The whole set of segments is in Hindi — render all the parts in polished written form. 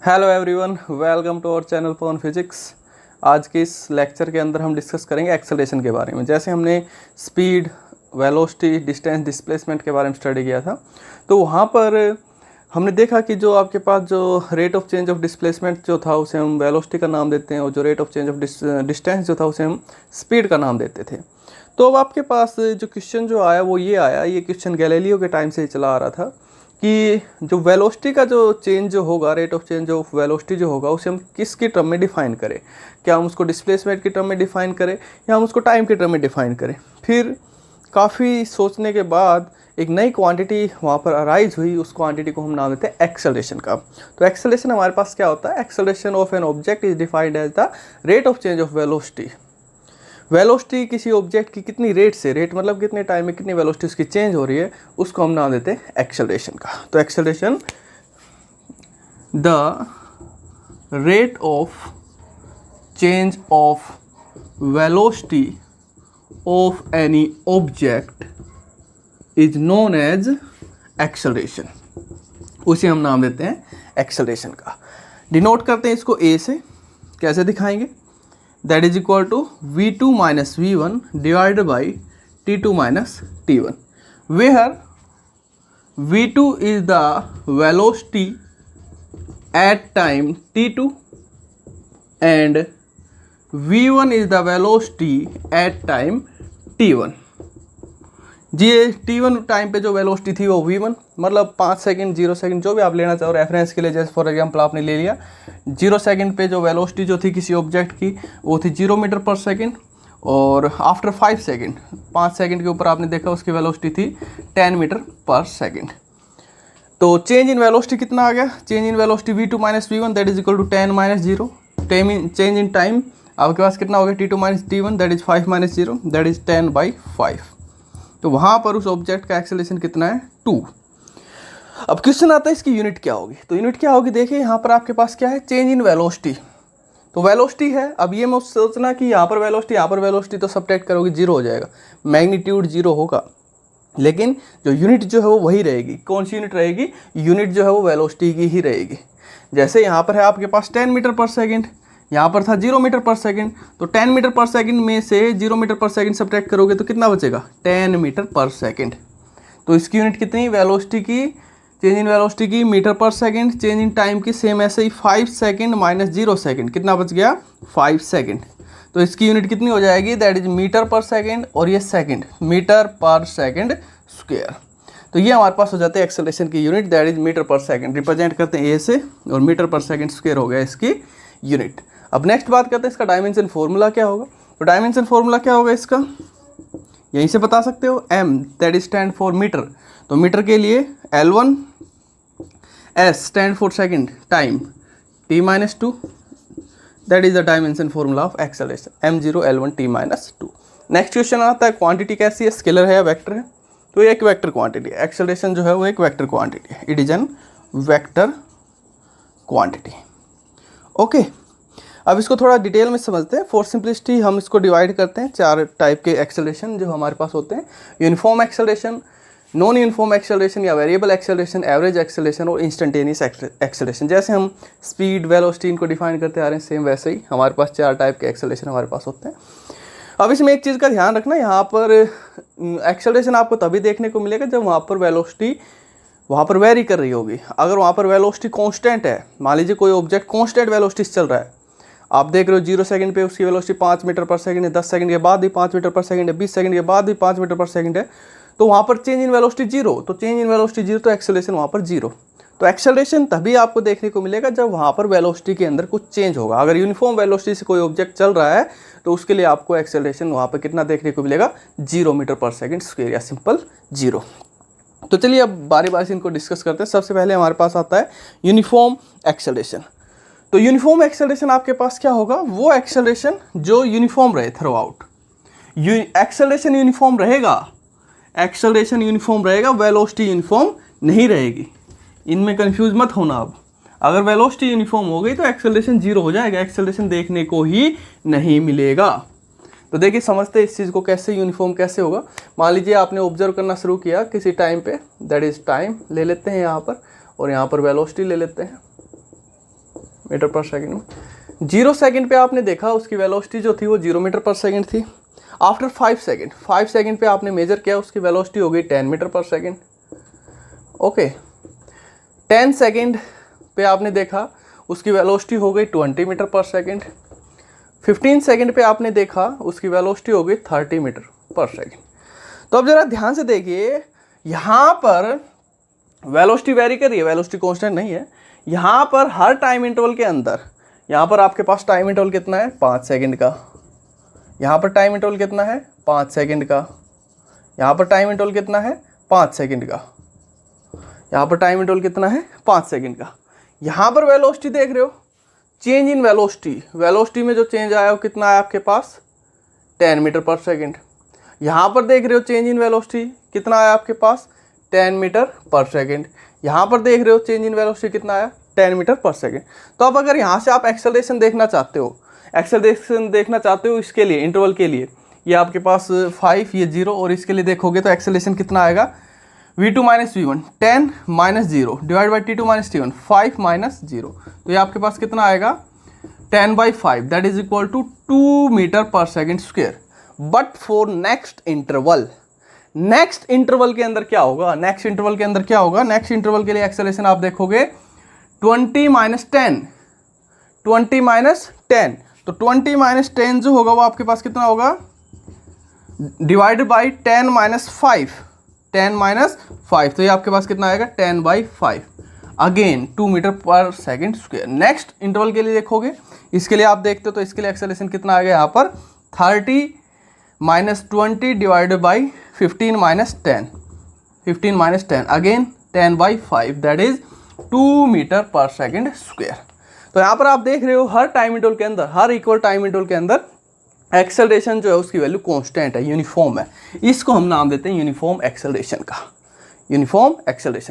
Hello everyone, welcome to our channel Pavan physics. आज के इस लेक्चर के अंदर हम डिस्कस करेंगे एक्सेलरेशन के बारे में। जैसे हमने स्पीड, वेलोसिटी, डिस्टेंस, डिस्प्लेसमेंट के बारे में स्टडी किया था, तो वहाँ पर हमने देखा कि जो आपके पास जो rate of change of displacement जो था उसे हम वेलोसिटी का नाम देते हैं, और जो rate of change of distance जो था उसे हम स्पीड का नाम देते थे। तो अब आपके पास जो क्वेश्चन जो आया वो ये आया, ये क्वेश्चन गैलीलियो के टाइम से ही चला आ रहा था कि जो वेलोसिटी का जो चेंज जो होगा, rate of change of velocity जो होगा, उसे हम किसकी टर्म में डिफाइन करें। क्या हम उसको डिस्प्लेसमेंट की टर्म में डिफाइन करें या हम उसको टाइम की टर्म में डिफाइन करें। फिर काफ़ी सोचने के बाद एक नई क्वांटिटी वहाँ पर अराइज हुई, उस क्वांटिटी को हम नाम देते हैं एक्सेलरेशन का। तो एक्सेलरेशन हमारे पास क्या होता है? Acceleration of an object is defined as the rate of change of velocity. Velocity किसी ऑब्जेक्ट की कितनी रेट से, रेट मतलब कितने टाइम में कितनी वेलोसिटी उसकी चेंज हो रही है, उसको हम नाम देते हैं एक्सेलरेशन का। तो acceleration the rate of change of velocity of any object is known as acceleration, उसे हम नाम देते हैं एक्सेलरेशन का। डिनोट करते हैं इसको ए से, कैसे दिखाएंगे? That is equal to v2 minus v1 divided by t2 minus t1, where v2 is the velocity at time t2 and v1 is the velocity at time t1। जी, t1 टाइम पे जो वेलोसिटी थी वो v1, मतलब 5 सेकंड, 0 सेकंड, जो भी आप लेना चाहो रेफरेंस के लिए। जैसे फॉर एग्जांपल आपने ले लिया 0 सेकंड पे जो वेलोसिटी जो थी किसी ऑब्जेक्ट की वो थी 0 मीटर पर सेकंड, और आफ्टर 5 सेकंड, 5 सेकंड के ऊपर आपने देखा उसकी वेलोसिटी थी 10 मीटर पर सेकंड। तो चेंज इन वेलोसिटी कितना आ गया? Change in velocity v2 minus v1 that is equal to 10 minus 0। Change in time आपके पास कितना हो गया? t2 minus t1 that is 5 minus 0 that is 10/5। तो वहाँ पर उस ऑब्जेक्ट का एक्सेलरेशन कितना है? 2। अब क्वेश्चन आता है इसकी यूनिट क्या होगी। तो यूनिट क्या होगी, देखिए यहाँ पर आपके पास क्या है? Change in velocity. तो वेलोसिटी है, अब ये मत सोचना कि यहाँ पर वेलोसिटी, यहाँ पर वेलोसिटी, तो सब्ट्रैक्ट करोगे 0 हो जाएगा, मैग्नीट्यूड 0 होगा, लेकिन जो यूनिट जो है वो वही रहेगी। कौन सी यूनिट रहेगी? यूनिट जो है वो वेलोसिटी की ही रहेगी। जैसे यहाँ पर है आपके पास 10 मीटर पर सेकेंड, यहाँ पर था 0 मीटर पर सेकंड, तो 10 मीटर पर सेकंड में से 0 मीटर पर सेकंड सब्ट्रैक्ट करोगे तो कितना बचेगा? 10 मीटर पर सेकंड। तो इसकी यूनिट कितनी? वेलोसिटी की, चेंज इन वेलोसिटी की metre per second, change in time की सेम ऐसे ही 5 सेकंड माइनस 0 सेकंड, कितना बच गया? 5 सेकंड। तो इसकी यूनिट कितनी हो जाएगी? That is metre per second, और ये second, metre per second square. तो ये हमारे पास हो जाते हैं एक्सेलरेशन की unit, that is metre per second. Represent करते हैं ए से, और मीटर पर सेकंड स्क्वायर हो गया इसकी यूनिट। अब नेक्स्ट बात करते हैं इसका डायमेंशन फॉर्मूला क्या होगा। तो डायमेंशन फॉर्मूला क्या होगा इसका? यहीं से बता सकते हो, m that is stand for metre. तो मीटर के लिए L1, S stand for second, time t minus 2, that is the dimension formula of acceleration m0 L1 t minus 2। Next question आता है, क्वांटिटी कैसी है? स्केलर है या वेक्टर है? तो एक वेक्टर क्वांटिटी है। एक्सेलरेशन जो है वो एक वेक्टर क्वांटिटी है, it is an vector quantity. Okay, अब इसको थोड़ा डिटेल में समझते हैं। फॉर सिंपलिसिटी हम इसको डिवाइड करते हैं 4 टाइप के एक्सेलरेशन जो हमारे पास होते हैं: uniform acceleration, non uniform acceleration या वेरिएबल एक्सेलरेशन, एवरेज एक्सेलरेशन और इंस्टेंटेनियस एक्सेलरेशन। जैसे हम स्पीड, वेलोसिटी इनको डिफाइन करते आ रहे हैं, सेम वैसे ही हमारे पास 4 टाइप के एक्सेलरेशन हमारे पास होते हैं। अब इसमें एक चीज़ का ध्यान रखना, यहाँ पर एक्सेलरेशन आपको तभी देखने को मिलेगा जब वहाँ पर वेलोसिटी वहाँ पर वेरी कर रही होगी। अगर वहाँ पर वेलोसिटी कांस्टेंट है, मान लीजिए कोई ऑब्जेक्ट कांस्टेंट वेलोसिटी से चल रहा है, आप देख रहे हो 0 सेकंड पे उसकी वेलोसिटी 5 मीटर पर सेकंड है, 10 सेकंड के बाद भी 5 मीटर पर सेकंड है, 20 सेकंड के बाद भी 5 मीटर पर सेकंड है, तो वहाँ पर चेंज इन वेलोसिटी 0। तो चेंज इन वेलोसिटी 0 तो एक्सेलरेशन वहाँ पर 0। तो एक्सेलरेशन तभी आपको देखने को मिलेगा जब वहाँ पर वेलोसिटी के अंदर कुछ चेंज होगा। अगर यूनिफॉर्म वेलोसिटी से कोई ऑब्जेक्ट चल रहा है तो उसके लिए आपको एक्सेलरेशन वहाँ पर कितना देखने को मिलेगा? 0 मीटर पर सेकंड स्क्वायर, या सिंपल 0। तो चलिए अब बारी बारी से इनको डिस्कस करते हैं। सबसे पहले हमारे पास आता है यूनिफॉर्म एक्सेलरेशन। तो यूनिफॉर्म एक्सेलरेशन आपके पास क्या होगा? वो एक्सेलरेशन जो यूनिफॉर्म रहे थ्रू आउट। एक्सेलरेशन यूनिफॉर्म रहेगा, एक्सेलरेशन यूनिफॉर्म रहेगा, वेलोसिटी यूनिफॉर्म नहीं रहेगी। इनमें कंफ्यूज मत होना। अब अगर वेलोसिटी यूनिफॉर्म हो गई तो एक्सेलरेशन 0 हो जाएगा, एक्सेलरेशन देखने को ही नहीं मिलेगा। तो देखिए समझते हैं इस चीज़ को, कैसे यूनिफॉर्म कैसे होगा। मान लीजिए आपने ऑब्जर्व करना शुरू किया किसी टाइम पे, दैट इज टाइम ले लेते हैं यहाँ पर, और यहाँ पर वेलोसिटी ले लेते हैं। मीटर पर सेकंड में। 0 सेकंड पे आपने देखा उसकी वेलोसिटी जो थी वो 0 मीटर पर सेकंड थी। आफ्टर 5 सेकंड पे आपने मेजर किया, उसकी वेलोसिटी हो गई 10 metre per second. Okay, 10 second पे आपने देखा उसकी वेलोसिटी हो गई 20 मीटर पर सेकंड। 15 सेकंड पे आपने देखा उसकी वेलोसिटी हो गई 30 मीटर पर सेकंड। तो अब जरा ध्यान से देखिए, यहाँ पर वेलोसिटी वेरी कर रही है, वेलोसिटी कांस्टेंट नहीं है। यहाँ पर हर टाइम इंटरवल के अंदर, यहाँ पर आपके पास टाइम इंटरवल कितना है 5 सेकंड का, यहाँ पर टाइम इंटरवल कितना है 5 सेकंड का, यहाँ पर टाइम इंटरवल कितना है 5 सेकंड का, यहाँ पर टाइम इंटरवल कितना है 5 सेकंड का। यहाँ पर वेलोसिटी देख रहे हो, चेंज इन वेलोसिटी, वेलोसिटी में जो चेंज आया वो कितना आया आपके पास 10 मीटर पर सेकंड। यहाँ पर देख रहे हो चेंज इन वेलोसिटी कितना आया आपके पास 10 मीटर पर सेकंड। यहाँ पर देख रहे हो चेंज इन वेलोसिटी कितना आया 10 मीटर पर सेकंड। तो अब अगर यहाँ से आप एक्सेलरेशन देखना चाहते हो, इसके लिए इंटरवल के लिए, ये आपके पास 5 ये 0 और इसके लिए देखोगे तो एक्सेलरेशन कितना आएगा v2 minus v1 10 minus 0 divide by t2 minus t1 5 minus 0। तो ये आपके पास कितना आएगा 10/5 that is equal to 2 metre per second square. But for next interval के अंदर क्या होगा, नेक्स्ट इंटरवल के लिए एक्सेलरेशन आप देखोगे 20 माइनस 10, तो 20 माइनस 10 जो होगा वो आपके पास कितना होगा डिवाइडेड बाई 10 माइनस 5, तो ये आपके पास कितना आएगा 10/5 again 2 metre per second square. Next interval के लिए देखोगे, इसके लिए आप देखते हो तो इसके लिए एक्सेलरेशन कितना आ गया यहाँ पर 30 minus 20 divided by 15 minus 10 again 10/5 that is 2 metre per second square. तो यहाँ पर आप देख रहे हो हर टाइम इंटरवल के अंदर, हर इक्वल टाइम इंटरवल के अंदर एक्सेलरेशन जो है उसकी वैल्यू कांस्टेंट है, यूनिफॉर्म है। इसको हम नाम देते हैं यूनिफॉर्म एक्सेलरेशन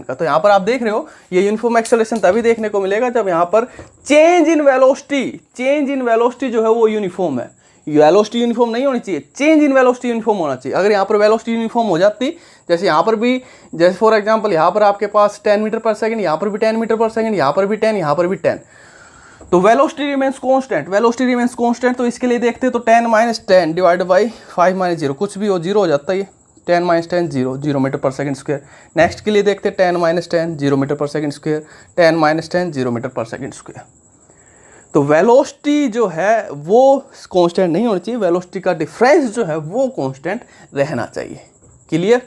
का। तो यहाँ पर आप देख रहे हो ये यूनिफॉर्म एक्सेलरेशन तभी देखने को मिलेगा जब यहाँ पर चेंज इन वेलोसिटी जो है वो यूनिफॉर्म है। वेलोसिटी यूनिफॉर्म नहीं होनी चाहिए, चेंज इन वेलोसिटी यूनिफॉर्म होना चाहिए। अगर यहाँ पर वेलोसिटी यूनिफॉर्म हो जाती, जैसे यहाँ पर भी, जैसे फॉर एग्जांपल यहाँ पर आपके पास 10 मीटर पर सेकंड, यहाँ पर भी 10 मीटर पर सेकंड, यहाँ पर भी 10, यहाँ पर भी 10, तो वेलोसिटी रिमेंस कांस्टेंट। तो इसके लिए देखते हैं तो 10 माइनस 10 डिवाइड बाई 5 माइनस 0, कुछ भी हो 0 हो जाता है ये, 10 minus 10 0 metre per second square. Next के लिए देखते हैं 10 minus 10 0 metre per second square, 10 minus 10 0 metre per second square. तो वेलोसिटी जो है वो कांस्टेंट नहीं होनी चाहिए, वेलोसिटी का डिफरेंस जो है वो कांस्टेंट रहना चाहिए। क्लियर?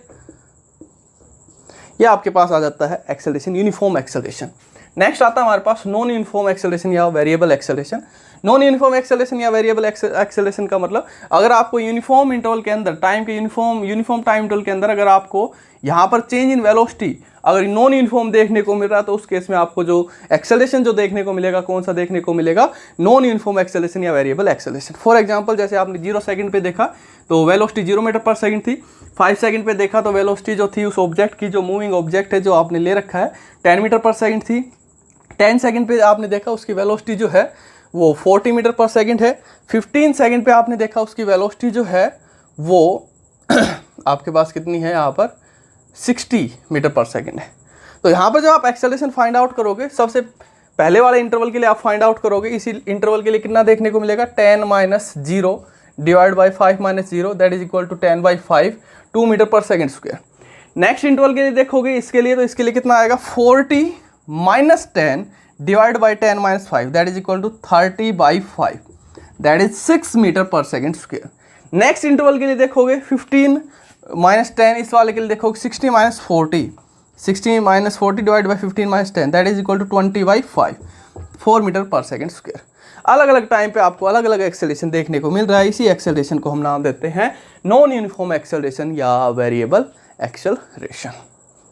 ये आपके पास आ जाता है एक्सेलरेशन, यूनिफॉर्म एक्सेलरेशन। नेक्स्ट आता है हमारे पास नॉन यूनिफॉर्म एक्सेलरेशन या variable acceleration. Non uniform acceleration या वेरिएबल एक्सेलरेशन का मतलब, अगर आपको यूनिफॉर्म इंटरवल के अंदर, टाइम के यूनिफॉर्म टाइम इंटरवल के अंदर अगर आपको यहाँ पर चेंज इन वेलोसिटी अगर नॉन यूनिफॉर्म देखने को मिल रहा है तो उस केस में आपको जो एक्सेलरेशन जो देखने को मिलेगा, कौन सा देखने को मिलेगा, नॉन यूनिफॉर्म एक्सेलरेशन या वेरिएबल एक्सेलरेशन। फॉर एग्जांपल जैसे आपने 0 सेकंड पे देखा तो वेलोसिटी 0 मीटर पर सेकंड थी, 5 सेकंड पे देखा तो वेलोसिटी जो थी उस ऑब्जेक्ट की, जो मूविंग ऑब्जेक्ट है जो आपने ले रखा है, 10 मीटर पर सेकंड थी। 10 सेकंड पे आपने देखा उसकी वेलोसिटी जो है वो 40 मीटर पर सेकंड है। 15 सेकंड पे आपने देखा उसकी वेलोसिटी जो है वो आपके पास कितनी है यहाँ पर 60 मीटर पर सेकंड है। तो यहाँ पर जब आप एक्सेलरेशन फाइंड आउट करोगे, सबसे पहले वाले इंटरवल के लिए आप फाइंड आउट करोगे, इसी इंटरवल के लिए कितना देखने को मिलेगा 10 minus 0 divide by 5 minus 0 that is equal to 10/5 2 metre per second square. Next interval के लिए देखोगे इसके लिए, तो इसके लिए कितना आएगा 40 minus 10 divide by 10 minus 5 that is equal to 30/5 that is 6 metre per second square. Next interval के लिए देखोगे 15 माइनस 10, इस वाले के लिए देखोगे 60 minus 40 divide by 15 minus 10 that is equal to 20/5 4 metre per second square. अलग अलग टाइम पे आपको अलग अलग एक्सेलरेशन देखने को मिल रहा है। इसी एक्सेलरेशन को हम नाम देते हैं नॉन यूनिफॉर्म एक्सेलरेशन या variable acceleration.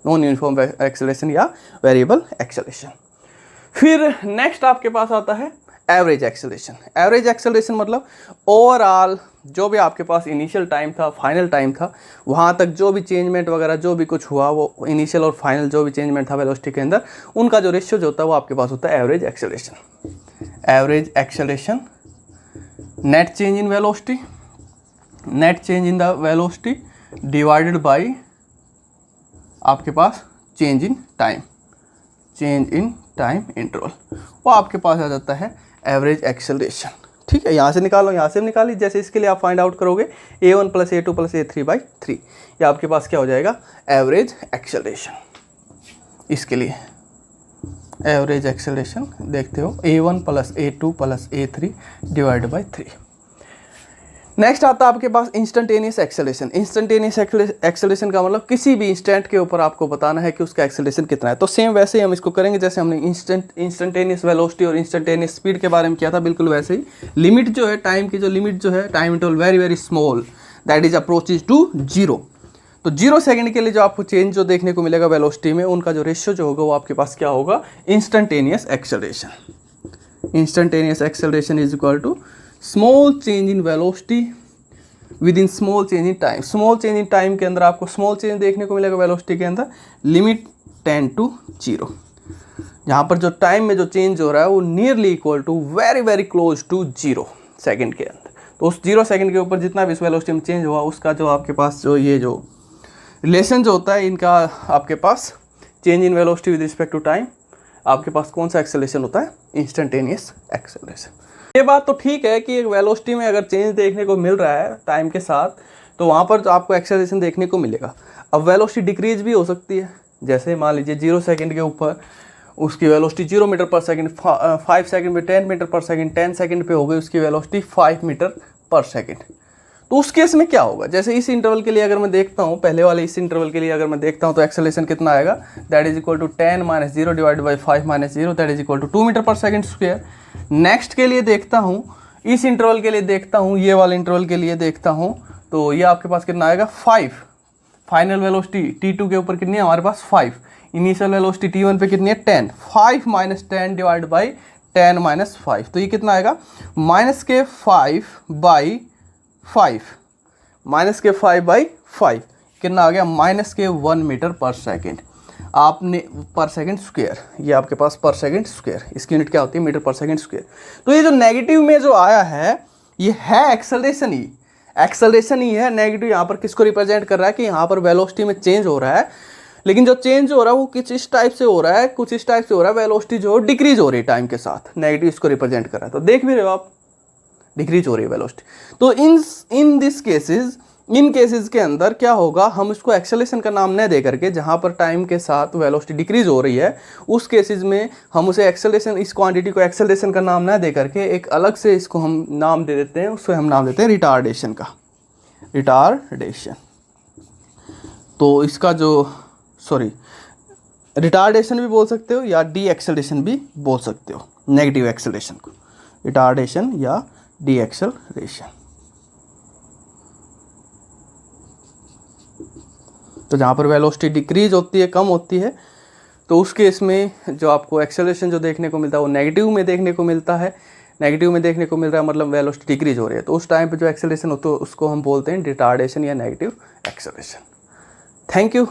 Non uniform acceleration या वेरिएबल एक्सेलरेशन। फिर नेक्स्ट आपके पास आता है एवरेज एक्सेलरेशन। एवरेज एक्सेलरेशन मतलब ओवरऑल जो भी आपके पास इनिशियल टाइम था, फाइनल टाइम था, वहाँ तक जो भी चेंजमेंट वगैरह जो भी कुछ हुआ, वो इनिशियल और फाइनल जो भी चेंजमेंट था वेलोसिटी के अंदर, उनका जो रेशियो जो होता है वो आपके पास होता है average acceleration. Average acceleration net change in velocity divided by आपके पास चेंज इन टाइम इंटरवल, वो आपके पास आ जाता है एवरेज एक्सेलरेशन। ठीक है, यहाँ से निकालो, यहाँ से निकाली, जैसे इसके लिए आप फाइंड आउट करोगे a1 + a2 + a3/3, ये आपके पास क्या हो जाएगा एवरेज एक्सेलरेशन। इसके लिए एवरेज एक्सेलरेशन देखते हो a1 + a2 + a3/3। नेक्स्ट आता है आपके पास इंस्टेंटेनियस एक्सेलरेशन। इंस्टेंटेनियस एक्सेलरेशन का मतलब किसी भी इंस्टेंट के ऊपर आपको बताना है कि उसका एक्सेलरेशन कितना है। तो सेम वैसे ही हम इसको करेंगे जैसे हमने इंस्टेंटेनियस वेलोसिटी और इंस्टेंटेनियस स्पीड के बारे में किया था, बिल्कुल वैसे ही। लिमिट जो है टाइम की, जो लिमिट जो है time interval very very small, that is approaches to 0। तो 0 सेकंड के लिए जो आपको चेंज जो देखने को मिलेगा वेलोसिटी में, उनका जो रेशियो जो होगा वो आपके पास क्या होगा instantaneous acceleration. Instantaneous acceleration is equal to small change in velocity within small change in time. Small change in time के अंदर आपको स्मॉल चेंज देखने को मिलेगा वेलोसिटी के अंदर, लिमिट 10 to 0। यहाँ पर जो टाइम में जो चेंज हो रहा है वो nearly equal to very very close to 0 second के अंदर। तो उस 0 सेकेंड के ऊपर जितना भी इस वेलोसिटी में चेंज हुआ, उसका जो आपके पास जो ये जो रिलेशन जो होता है इनका, आपके पास change in velocity with respect to time, आपके पास कौन सा एक्सेलरेशन होता है इंस्टेंटेनियस एक्सेलरेशन। ये बात तो ठीक है कि एक वेलोसिटी में अगर चेंज देखने को मिल रहा है टाइम के साथ, तो वहाँ पर तो आपको एक्सेलरेशन देखने को मिलेगा। अब वेलोसिटी डिक्रीज भी हो सकती है, जैसे मान लीजिए 0 सेकंड के ऊपर उसकी velocity 0 metre per second, 5 second पे 10 मीटर पर सेकंड, 10 सेकंड पे हो गई उसकी वेलोसिटी 5 मीटर पर सेकंड। तो उस केस में क्या होगा, जैसे इस इंटरवल के लिए अगर मैं देखता हूँ, पहले वाले इस इंटरवल के लिए अगर मैं देखता हूँ, तो एक्सेलरेशन कितना आएगा, that is equal to 10 - 0 / 5 - 0, that is equal to 2 metre per second square. Next के लिए देखता हूँ, इस इंटरवल के लिए देखता हूँ, ये वाले इंटरवल के लिए देखता हूँ, तो ये आपके पास कितना आएगा 5। फाइनल वेलोसिटी T2 के ऊपर कितनी है हमारे पास 5। इनिशियल वेलोसिटी T1 पे कितनी है 10। 5 - 10 / 10 - 5, तो ये कितना आएगा -5/5 कितना आ गया -1 मीटर पर सेकंड। आपने पर सेकंड स्क्वायर, ये आपके पास पर सेकंड स्क्वायर, इसकी यूनिट क्या होती है मीटर पर सेकंड स्क्वायर। तो ये जो नेगेटिव में जो आया है ये है एक्सेलरेशन ही है। नेगेटिव यहाँ पर किसको रिप्रेजेंट कर रहा है कि यहाँ पर वेलोसिटी में चेंज हो रहा है, लेकिन जो चेंज हो रहा है वो कुछ इस टाइप से हो रहा है, कुछ इस टाइप से हो रहा है, वेलोसिटी जो डिक्रीज हो रही है टाइम के साथ, नेगेटिव इसको रिप्रेजेंट कर रहा है। तो देख भी रहे हो आप डिक्रीज हो रही है वेलोसिटी। तो इन केसेस के अंदर क्या होगा, हम इसको एक्सेलरेशन का नाम न दे करके, जहाँ पर टाइम के साथ वेलोसिटी डिक्रीज हो रही है, उस केसेस में हम उसे एक्सेलरेशन, इस क्वांटिटी को एक्सेलरेशन का नाम न दे करके एक अलग से इसको हम नाम दे देते हैं, उसको हम नाम देते हैं रिटार्डेशन का, रिटार्डेशन। तो इसका जो रिटार्डेशन भी बोल सकते हो या डी एक्सेलरेशन भी बोल सकते हो, नेगेटिव एक्सेलरेशन को रिटार्डेशन या डी एक्सेलरेशन। तो जहाँ पर वेलोसिटी डिक्रीज होती है, कम होती है, तो उस केस में जो आपको एक्सेलरेशन जो देखने को मिलता है वो नेगेटिव में देखने को मिलता है। नेगेटिव में देखने को मिल रहा है मतलब वेलोसिटी डिक्रीज हो रही है, तो उस टाइम पे जो एक्सेलरेशन होता है उसको हम बोलते हैं रिटार्डेशन या नेगेटिव एक्सेलरेशन। Thank you.